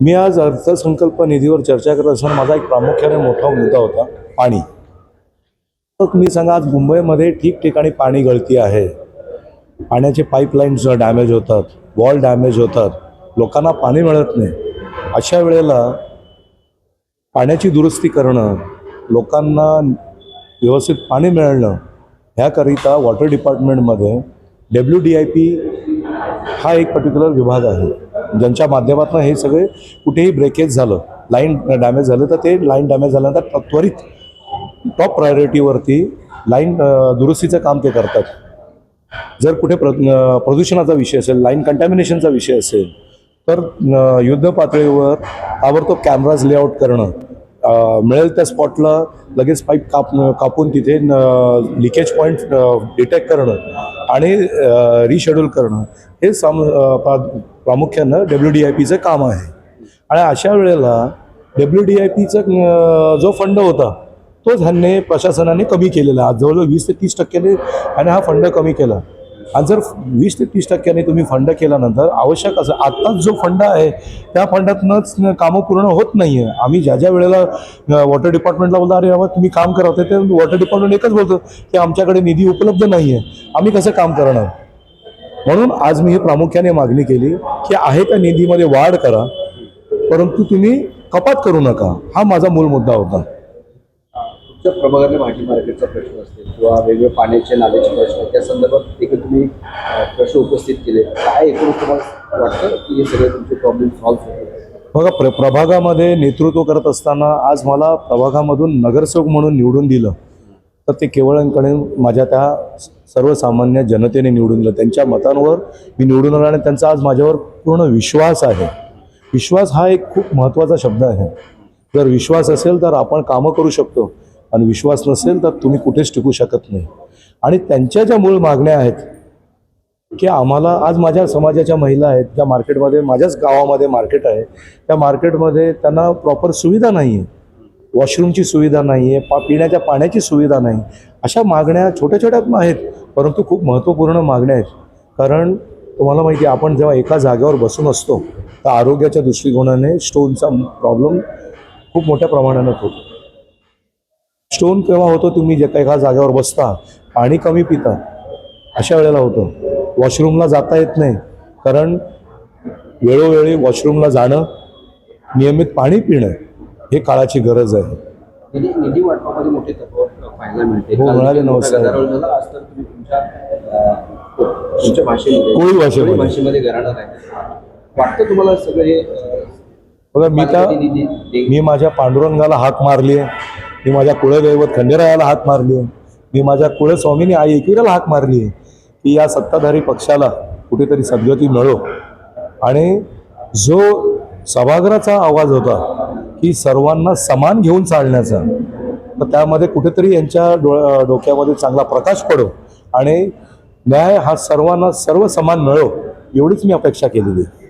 मी आज अर्थसंकल्प निधीवर चर्चा करत असताना माझा एक प्रामुख्याने मोठा मुद्दा होता पाणी. तर तुम्ही सांगा, आज मुंबईमध्ये ठिकठिकाणी पाणी गळती आहे, पाण्याचे पाईपलाईन्स डॅमेज होतात, वॉल डॅमेज होतात, लोकांना पाणी मिळत नाही. अशा वेळेला पाण्याची दुरुस्ती करणं, लोकांना व्यवस्थित पाणी मिळणं, ह्याकरिता वॉटर डिपार्टमेंटमध्ये WDIP हा एक पर्टिक्युलर विभाग आहे, ज्यांच्या माध्यमातून हे सगळे कुठेही ब्रेकेज झालं, लाईन डॅमेज झालं, तर ते लाईन डॅमेज झाल्यानंतर त्वरित टॉप प्रायोरिटीवरती लाईन दुरुस्तीचं काम ते करतात. जर कुठे प्रदूषणाचा विषय असेल, लाईन कंटॅमिनेशनचा विषय असेल, तर युद्ध पातळीवर ताबडतोब कॅमेराज लेआउट करणं, मिळेल त्या स्पॉटला लगेच पाईप कापून तिथे लिकेज पॉईंट डिटेक्ट करणं आणि रिशेड्यूल करणं, हे प्रामुख्यानं WDIPचं काम आहे. आणि अशा वेळेला WDIPचा जो फंड होता तोच ह्यांनी प्रशासनाने कमी केलेला. आज जवळजवळ 20 ते 30% आणि हा फंड कमी केला. आणि जर 20 ते 30% तुम्ही फंड केल्यानंतर आवश्यक असं आत्ताच जो फंड आहे त्या फंडातनंच कामं पूर्ण होत नाही आहे. आम्ही ज्या वेळेला वॉटर डिपार्टमेंटला बोलतो, अरे बाबा तुम्ही काम करा, ते वॉटर डिपार्टमेंट एकच बोलतो की आमच्याकडे निधी उपलब्ध नाही आहे, आम्ही कसं काम करणार. म्हणून आज मी हे प्रामुख्याने मागणी केली की आहे त्या निधीमध्ये वाढ करा, परंतु तुम्ही कपात करू नका. हा माझा मूळ मुद्दा होता. तुमच्या प्रभागातल्या भाजी मार्केटचा प्रश्न असतील किंवा वेगवेगळे पाण्याचे नाल्याचे प्रश्न, त्या संदर्भात देखील तुम्ही प्रश्न उपस्थित केले. काय एकूण तुम्हाला वाटतं की हे सगळे तुमचे प्रॉब्लेम सॉल्व्ह होतील? बघा, प्रभागामध्ये नेतृत्व करत असताना आज मला प्रभागामधून नगरसेवक म्हणून निवडून दिलं, तर ते केवळकडे माझ्या त्या सर्वसामान्य जनतेने निवडून दिलं. त्यांच्या मतांवर मी निवडून आलो आणि त्यांचा आज माझ्यावर पूर्ण विश्वास आहे. विश्वास हा एक खूप महत्त्वाचा शब्द आहे. जर विश्वास असेल तर आपण कामं करू शकतो, आणि विश्वास नसेल तर तुम्ही कुठेच टिकू शकत नाही. आणि त्यांच्या ज्या मूळ मागण्या आहेत की आम्हाला, आज माझ्या समाजाच्या महिला आहेत ज्या मार्केटमध्ये, माझ्याच गावामध्ये मार्केट आहे, त्या मार्केटमध्ये त्यांना प्रॉपर सुविधा नाही आहे, वॉशरूमची सुविधा नाही आहे, पिण्याच्या पाण्याची सुविधा नाही. अशा मागण्या छोट्या छोट्या आहेत, परंतु खूप महत्त्वपूर्ण मागण्या आहेत. कारण तुम्हाला माहिती आहे, आपण जेव्हा एका जागेवर बसून असतो तर आरोग्याच्या दृष्टिकोनाने स्टोनचा प्रॉब्लेम खूप मोठ्या प्रमाणात होतो. स्टोन केव्हा होतो, तुम्ही जे एका जागेवर बसता, पाणी कमी पिता, अशा वेळेला होतं. वॉशरूमला जाता येत नाही, कारण वेळोवेळी वॉशरूमला जाणं, नियमित पाणी पिणं हे काळाची गरज आहे. निधी वाटपामध्ये मोठे तफावत पाहायला मिळते. हो, मिळाले नव्हते. तुमच्या भाषेमध्ये, कोळी भाषेमध्ये घराणार आहे. वाटतं तुम्हाला सगळं हे? बघा, मी माझ्या पांडुरंगाला हाक मारली आहे, मी माझ्या कुळदैवत खंडेरायाला हाक मारली आहे, मी माझ्या कुळस्वामिनी आई एकविराला हाक मारली आहे की या सत्ताधारी पक्षाला कुठेतरी सद्गती मिळो. आणि जो सभागृहाचा आवाज होता की सर्वांना समान घेऊन चालण्याचा, तर त्यामध्ये कुठेतरी यांच्या डोक्यामध्ये चांगला प्रकाश पडो आणि न्याय हा सर्वांना सर्व समान मिळो, एवढीच मी अपेक्षा केलेली आहे.